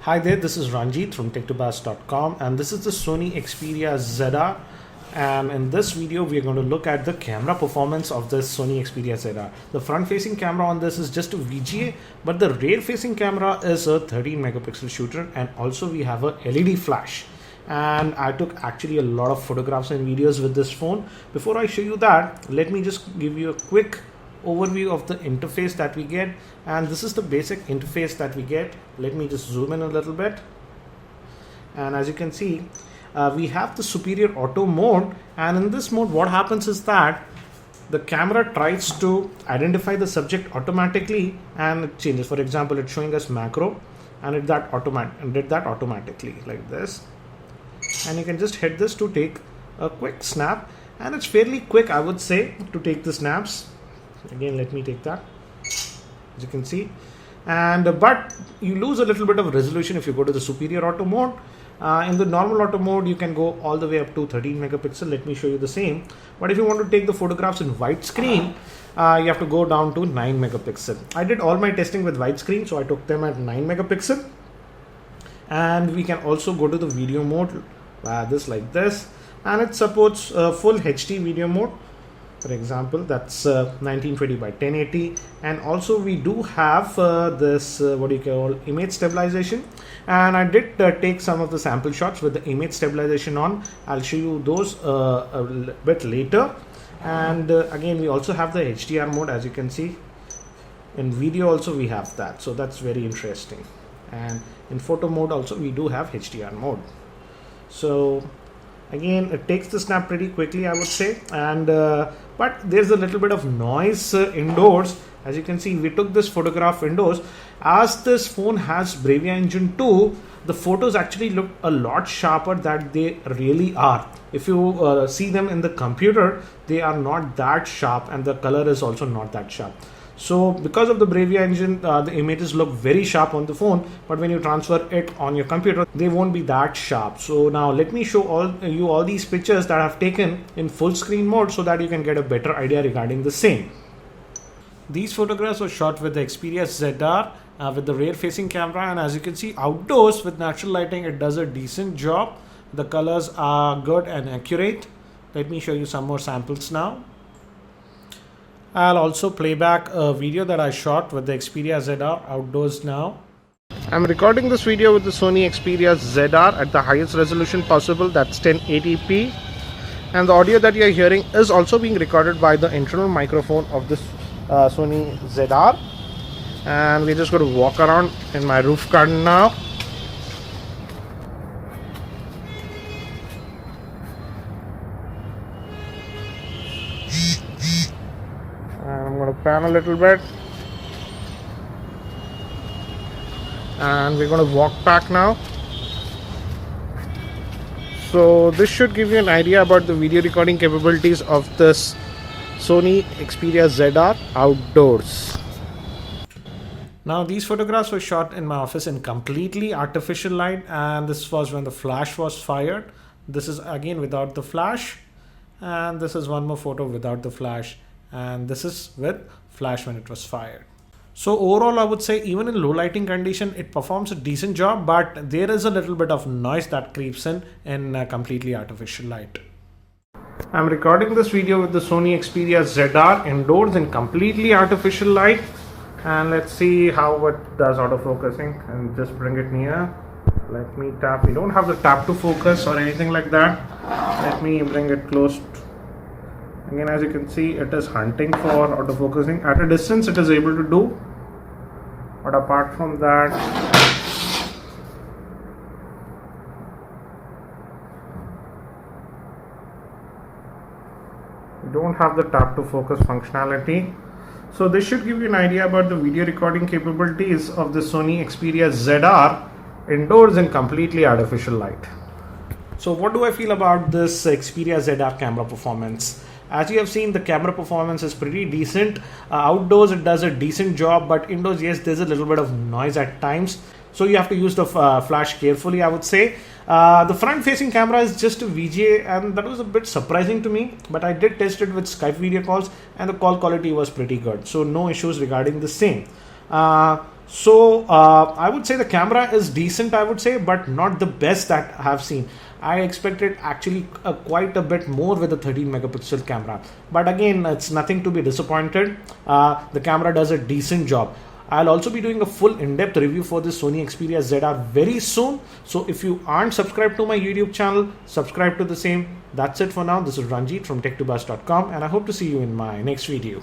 Hi there, this is Ranjit from tech2bars.com and this is the Sony Xperia ZR, and in this video we are going to look at the camera performance of this Sony Xperia ZR. The front facing camera on this is just a VGA, but the rear facing camera is a 13 megapixel shooter, and also we have a LED flash. And I took actually a lot of photographs and videos with this phone. Before I show you that, let me just give you a quick overview of the interface that we get, and this is the basic interface that we get. Let me just zoom in a little bit, and as you can see, we have the superior auto mode, and in this mode what happens is that the camera tries to identify the subject automatically and it changes. For example, it's showing us macro and it did that automatically like this, and you can just hit this to take a quick snap, and it's fairly quick, I would say, to take the snaps. Again, let me take that, as you can see, and but you lose a little bit of resolution if you go to the superior auto mode. In the normal auto mode you can go all the way up to 13 megapixel. Let me show you the same, but if you want to take the photographs in widescreen, you have to go down to 9 megapixel. I did all my testing with widescreen, so I took them at 9 megapixel, and we can also go to the video mode, this like this, and it supports full HD video mode. For example, that's 1920 by 1080, and also we do have this what you call image stabilization, and I did take some of the sample shots with the image stabilization on. I'll show you those a bit later. And again, we also have the HDR mode, as you can see. In video also we have that, so that's very interesting. And in photo mode also we do have HDR mode. So again, it takes the snap pretty quickly, I would say, and but there's a little bit of noise indoors. As you can see, we took this photograph indoors. As this phone has Bravia Engine 2, the photos actually look a lot sharper than they really are. If you see them in the computer, they are not that sharp, and the color is also not that sharp. So because of the Bravia engine, the images look very sharp on the phone, but when you transfer it on your computer, they won't be that sharp. So now let me show all these pictures that I've taken in full screen mode so that you can get a better idea regarding the same. These photographs were shot with the Xperia ZR with the rear facing camera, and as you can see, outdoors with natural lighting it does a decent job. The colors are good and accurate. Let me show you some more samples now. I'll also play back a video that I shot with the Xperia ZR outdoors now. I'm recording this video with the Sony Xperia ZR at the highest resolution possible, that's 1080p. And the audio that you're hearing is also being recorded by the internal microphone of this Sony ZR. And we're just going to walk around in my roof garden now. I'm going to pan a little bit, and we're going to walk back now. So this should give you an idea about the video recording capabilities of this Sony Xperia ZR outdoors. Now these photographs were shot in my office in completely artificial light, and this was when the flash was fired. This is again without the flash, and this is one more photo without the flash, and this is with flash when it was fired. So overall, I would say even in low lighting condition it performs a decent job, but there is a little bit of noise that creeps in completely artificial light. I'm recording this video with the Sony Xperia ZR indoors in completely artificial light, and let's see how it does autofocusing. And just bring it near. Let me tap. We don't have the tap to focus or anything like that. Let me bring it close. Again, as you can see, it is hunting for autofocusing. At a distance it is able to do, but apart from that, we don't have the tap to focus functionality. So this should give you an idea about the video recording capabilities of the Sony Xperia ZR indoors in completely artificial light. So what do I feel about this Xperia ZR camera performance? As you have seen, the camera performance is pretty decent. Outdoors it does a decent job, but indoors, yes, there's a little bit of noise at times. So you have to use the flash carefully, I would say. The front facing camera is just a VGA, and that was a bit surprising to me, but I did test it with Skype video calls and the call quality was pretty good. So no issues regarding the same. So I would say the camera is decent, I would say, but not the best that I have seen. I expected actually quite a bit more with the 13 megapixel camera, but again, it's nothing to be disappointed. The camera does a decent job. I'll also be doing a full in-depth review for this Sony Xperia ZR very soon. So if you aren't subscribed to my YouTube channel, subscribe to the same. That's it for now. This is Ranjit from tech2buzz.com, and I hope to see you in my next video.